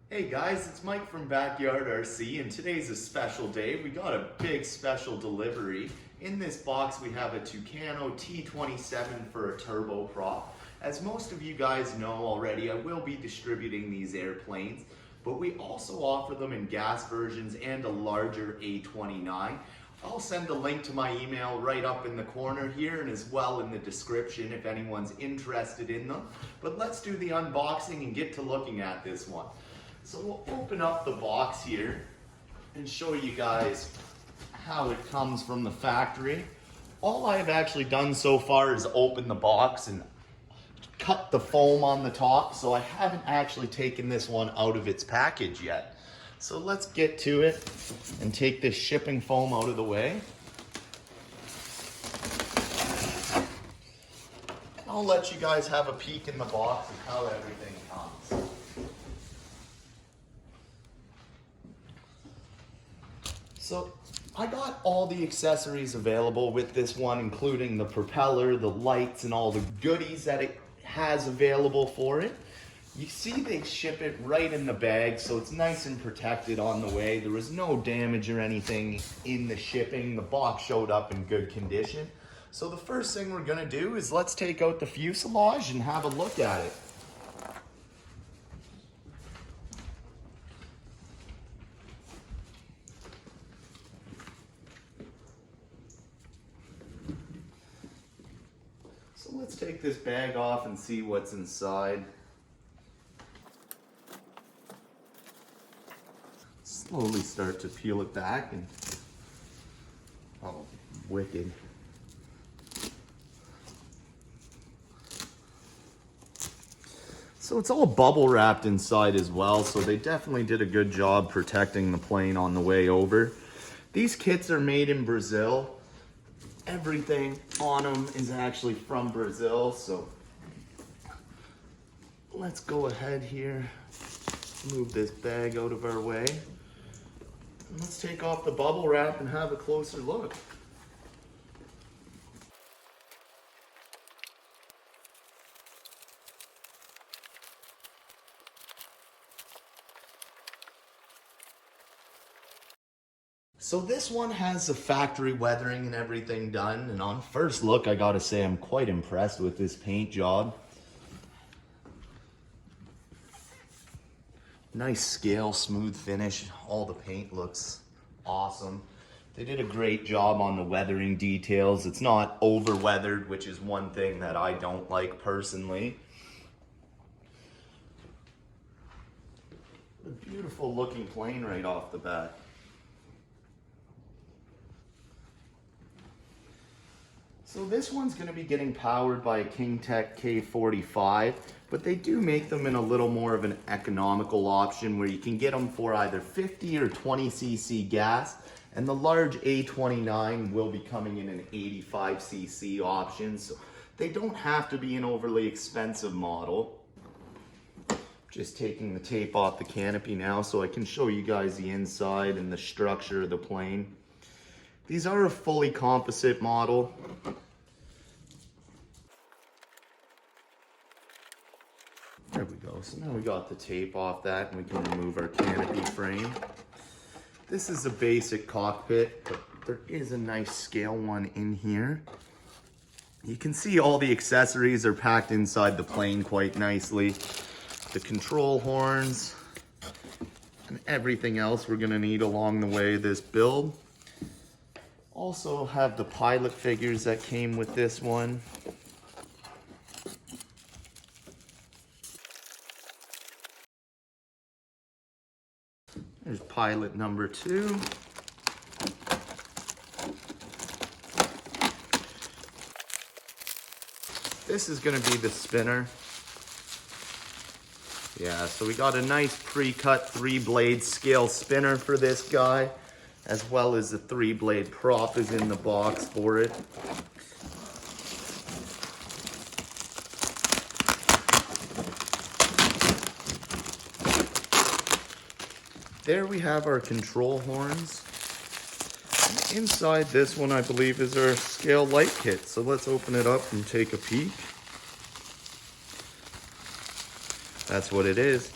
Hey guys, it's Mike from Backyard RC, and today's a special day. We got a big special delivery. In this box we have a Tucano T-27 for a turboprop. As most of you guys know already, I will be distributing these airplanes, but we also offer them in gas versions and a larger A29. I'll send a link to my email right up in the corner here and as well in the description if anyone's interested in them. But let's do the unboxing and get to looking at this one. So we'll open up the box here and show you guys how it comes from the factory. All I've actually done so far is open the box and cut the foam on the top, so I haven't actually taken this one out of its package yet. So let's get to it and take this shipping foam out of the way. And I'll let you guys have a peek in the box of how everything comes. So I got all the accessories available with this one, including the propeller, the lights, and all the goodies that it has available for it. You see they ship it right in the bag, so it's nice and protected on the way. There was no damage or anything in the shipping. The box showed up in good condition. So the first thing we're gonna do is let's take out the fuselage and have a look at it. So let's take this bag off and see what's inside. Slowly start to peel it back and, oh, wicked. So it's all bubble wrapped inside as well, so they definitely did a good job protecting the plane on the way over. These kits are made in Brazil. Everything on them is actually from Brazil, so let's go ahead here, move this bag out of our way, and let's take off the bubble wrap and have a closer look. So this one has the factory weathering and everything done, and on first look I gotta say I'm quite impressed with this paint job. Nice scale, smooth finish. All the paint looks awesome. They did a great job on the weathering details. It's not over weathered, which is one thing that I don't like personally. A beautiful looking plane right off the bat. So this one's going to be getting powered by a KingTech K45, but they do make them in a little more of an economical option where you can get them for either 50 or 20 cc gas, and the large A29 will be coming in an 85 cc option, so they don't have to be an overly expensive model. Just taking the tape off the canopy now so I can show you guys the inside and the structure of the plane. These are a fully composite model. There we go. So now we got the tape off that and we can remove our canopy frame. This is a basic cockpit, but there is a nice scale one in here. You can see all the accessories are packed inside the plane quite nicely. The control horns and everything else we're gonna need along the way of this build. Also have the pilot figures that came with this one. There's pilot number 2. This is going to be the spinner. Yeah, so we got a nice pre-cut 3-blade scale spinner for this guy, as well as the 3-blade prop is in the box for it. There we have our control horns. Inside this one, I believe, is our scale light kit. So let's open it up and take a peek. That's what it is.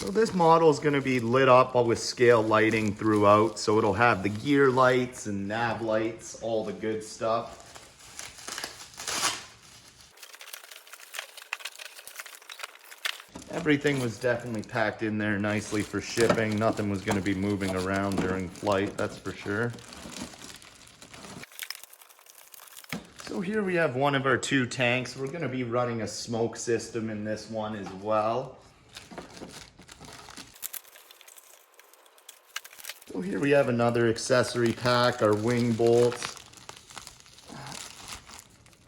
So this model is going to be lit up with scale lighting throughout. So it'll have the gear lights and nav lights, all the good stuff. Everything was definitely packed in there nicely for shipping. Nothing was going to be moving around during flight, that's for sure. So here we have one of our 2 tanks. We're going to be running a smoke system in this one as well. So here we have another accessory pack, our wing bolts.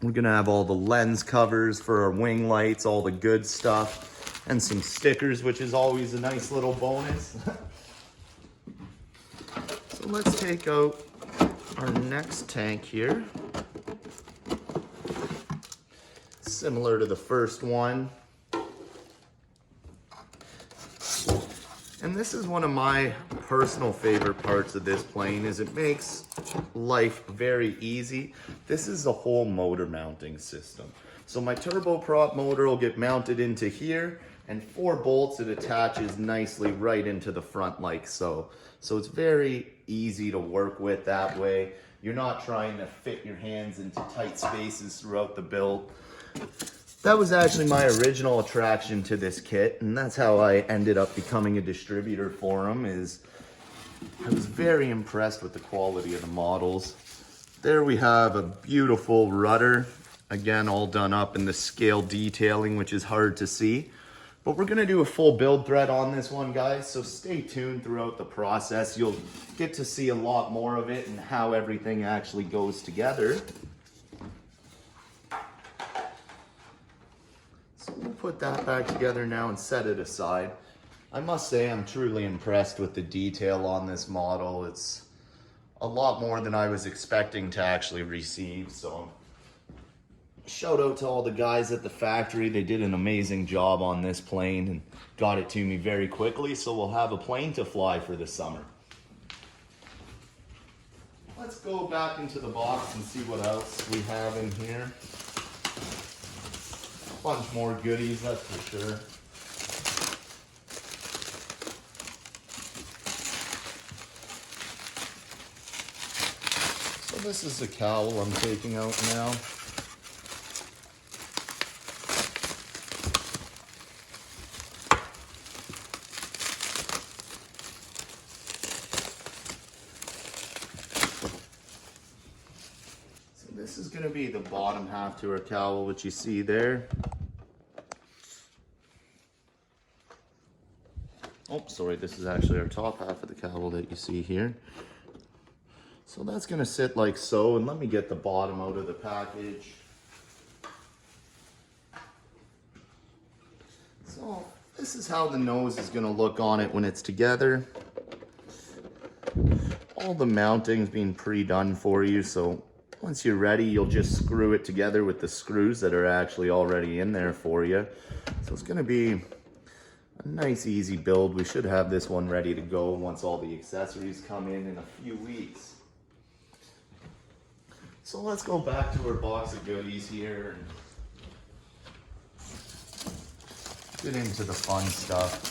We're going to have all the lens covers for our wing lights, all the good stuff. And some stickers, which is always a nice little bonus. So let's take out our next tank here. Similar to the first one. And this is one of my personal favorite parts of this plane, is it makes life very easy. This is the whole motor mounting system. So my turboprop motor will get mounted into here, and 4 bolts it attaches nicely right into the front like so. So it's very easy to work with that way. You're not trying to fit your hands into tight spaces throughout the build. That was actually my original attraction to this kit, and that's how I ended up becoming a distributor for them. Is I was very impressed with the quality of the models. There we have a beautiful rudder, again all done up in the scale detailing, which is hard to see. But we're gonna do a full build thread on this one, guys, so stay tuned throughout the process. You'll get to see a lot more of it and how everything actually goes together. So we'll put that back together now and set it aside. I must say I'm truly impressed with the detail on this model. It's a lot more than I was expecting to actually receive, so shout out to all the guys at the factory. They did an amazing job on this plane and got it to me very quickly, so we'll have a plane to fly for the summer. Let's go back into the box and see what else we have in here. A bunch more goodies, that's for sure. So this is the cowl I'm taking out now. This is going to be the bottom half to our cowl, which you see there. Oh, sorry, this is actually our top half of the cowl that you see here. So that's going to sit like so, and let me get the bottom out of the package. So this is how the nose is going to look on it when it's together. All the mounting's being pre-done for you, so once you're ready, you'll just screw it together with the screws that are actually already in there for you. So it's going to be a nice, easy build. We should have this one ready to go once all the accessories come in a few weeks. So let's go back to our box of goodies here and get into the fun stuff.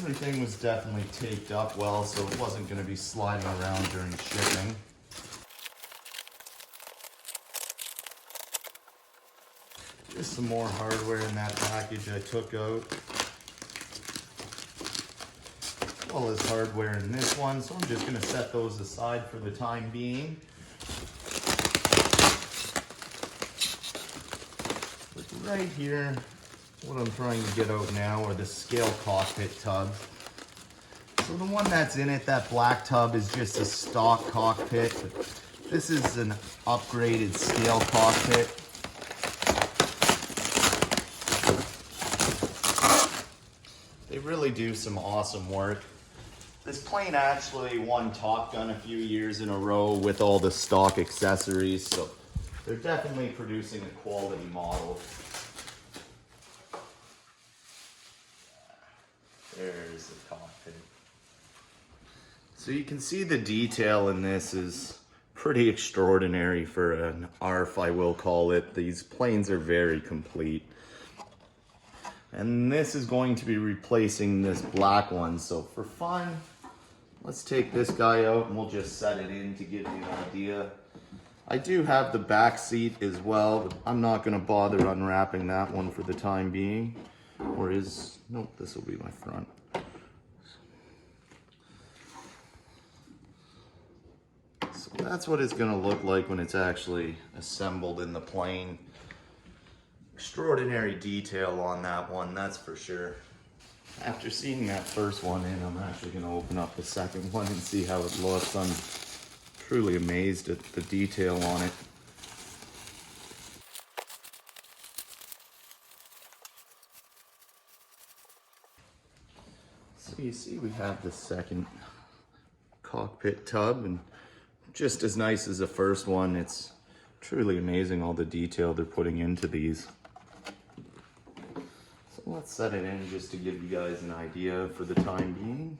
Everything was definitely taped up well, so it wasn't going to be sliding around during shipping. Just some more hardware in that package I took out, as well as hardware in this one, so I'm just going to set those aside for the time being. But right here, what I'm trying to get out now are the scale cockpit tubs. So the one that's in it, that black tub, is just a stock cockpit. But this is an upgraded scale cockpit. They really do some awesome work. This plane actually won Top Gun a few years in a row with all the stock accessories, so they're definitely producing a quality model. There's the cockpit. So you can see the detail in this is pretty extraordinary for an ARF, I will call it. These planes are very complete. And this is going to be replacing this black one. So for fun, let's take this guy out and we'll just set it in to give you an idea. I do have the back seat as well, but I'm not going to bother unwrapping that one for the time being. Or nope, this will be my front. So that's what it's going to look like when it's actually assembled in the plane. Extraordinary detail on that one, that's for sure. After seeing that first one in, I'm actually going to open up the second one and see how it looks. I'm truly amazed at the detail on it. So you see we have the second cockpit tub, and just as nice as the first one. It's truly amazing all the detail they're putting into these. So let's set it in just to give you guys an idea for the time being.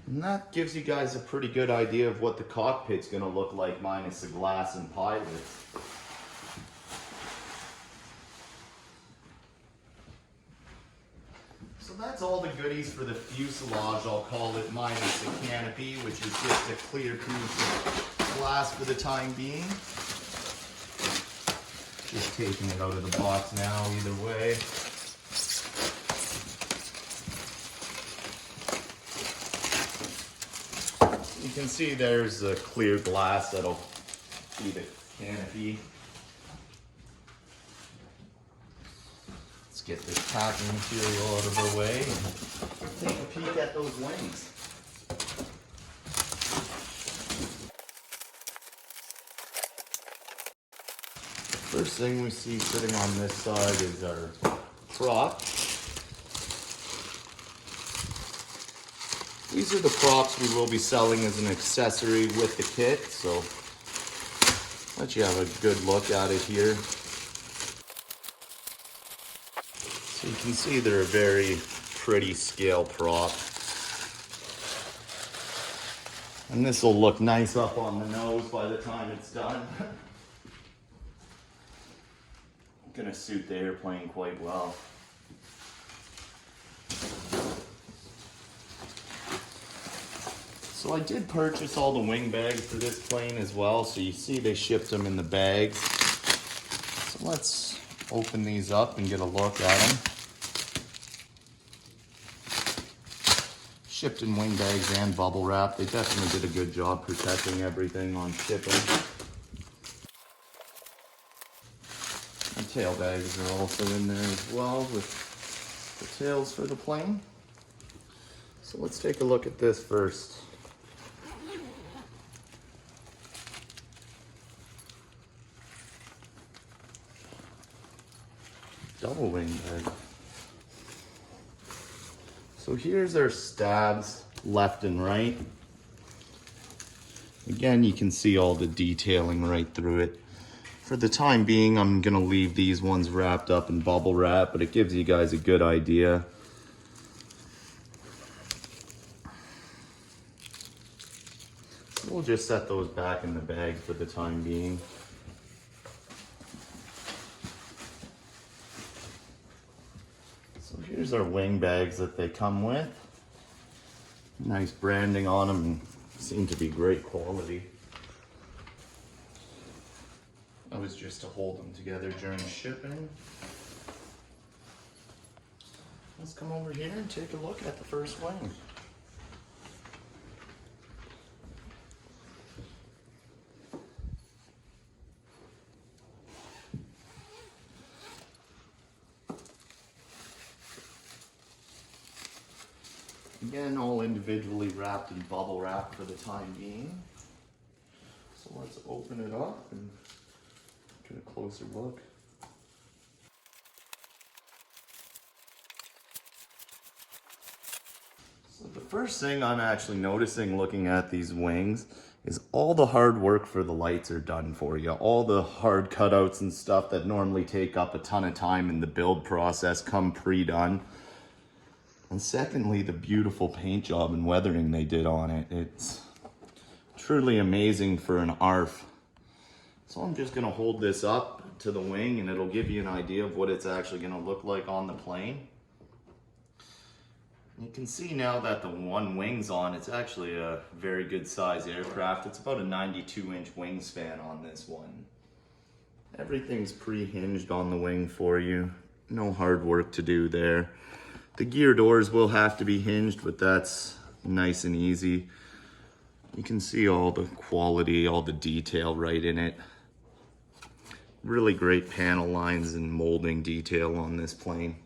And that gives you guys a pretty good idea of what the cockpit's going to look like minus the glass and pilot. So that's all the goodies for the fuselage, I'll call it, minus the canopy, which is just a clear piece of glass for the time being. Just taking it out of the box now, either way. You can see there's a clear glass that'll be the canopy. Let's get this packing material out of our way and take a peek at those wings. First thing we see sitting on this side is our prop. These are the props we will be selling as an accessory with the kit, so let you have a good look at it here. So you can see they're a very pretty scale prop. And this will look nice up on the nose by the time it's done. Gonna suit the airplane quite well. So I did purchase all the wing bags for this plane as well, so you see they shipped them in the bags. So let's open these up and get a look at them. Shipped in wing bags and bubble wrap. They definitely did a good job protecting everything on shipping. And tail bags are also in there as well with the tails for the plane. So let's take a look at this first. Double wing bag. So here's our stabs left and right. Again, you can see all the detailing right through it. For the time being, I'm gonna leave these ones wrapped up in bubble wrap, but it gives you guys a good idea. So we'll just set those back in the bag for the time being. So here's our wing bags that they come with. Nice branding on them and seem to be great quality. That was just to hold them together during shipping. Let's come over here and take a look at the first wing. Again, all individually wrapped in bubble wrap for the time being. So let's open it up and get a closer look. So the first thing I'm actually noticing looking at these wings is all the hard work for the lights are done for you. All the hard cutouts and stuff that normally take up a ton of time in the build process come pre-done. And secondly, the beautiful paint job and weathering they did on it. It's truly amazing for an ARF. So I'm just gonna hold this up to the wing and it'll give you an idea of what it's actually gonna look like on the plane. You can see now that the one wing's on, it's actually a very good size aircraft. It's about a 92-inch wingspan on this one. Everything's pre-hinged on the wing for you. No hard work to do there. The gear doors will have to be hinged, but that's nice and easy. You can see all the quality, all the detail right in it. Really great panel lines and molding detail on this plane.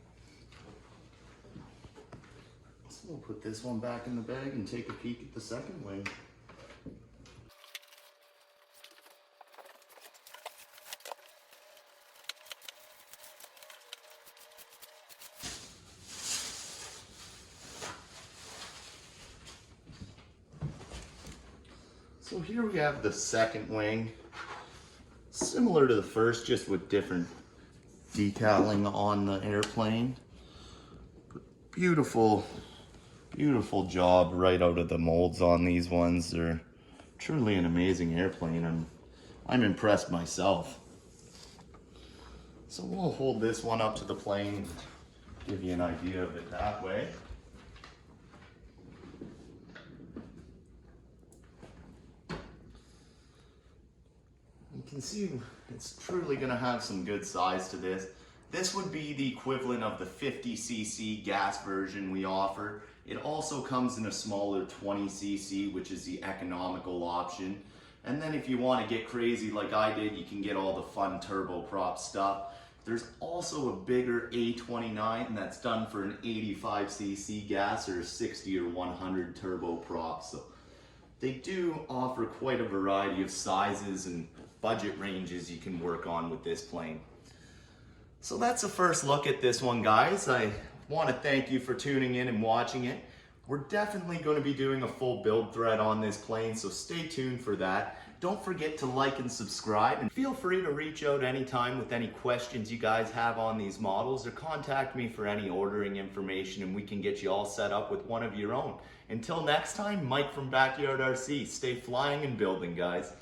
We'll put this one back in the bag and take a peek at the second wing. So here we have the second wing. Similar to the first, just with different decaling on the airplane. Beautiful job right out of the molds on these ones. They're truly an amazing airplane and I'm impressed myself. So we'll hold this one up to the plane, give you an idea of it that way. You can see it's truly going to have some good size to this. This would be the equivalent of the 50cc gas version we offer. It also comes in a smaller 20cc, which is the economical option. And then if you want to get crazy like I did, you can get all the fun turboprop stuff. There's also a bigger A29 that's done for an 85cc gas or 60 or 100 turboprop. So they do offer quite a variety of sizes and budget ranges you can work on with this plane. So that's a first look at this one, guys. I want to thank you for tuning in and watching it. We're definitely going to be doing a full build thread on this plane, so stay tuned for that. Don't forget to like and subscribe, and feel free to reach out anytime with any questions you guys have on these models, or contact me for any ordering information and we can get you all set up with one of your own. Until next time, Mike from Backyard RC. Stay flying and building, guys.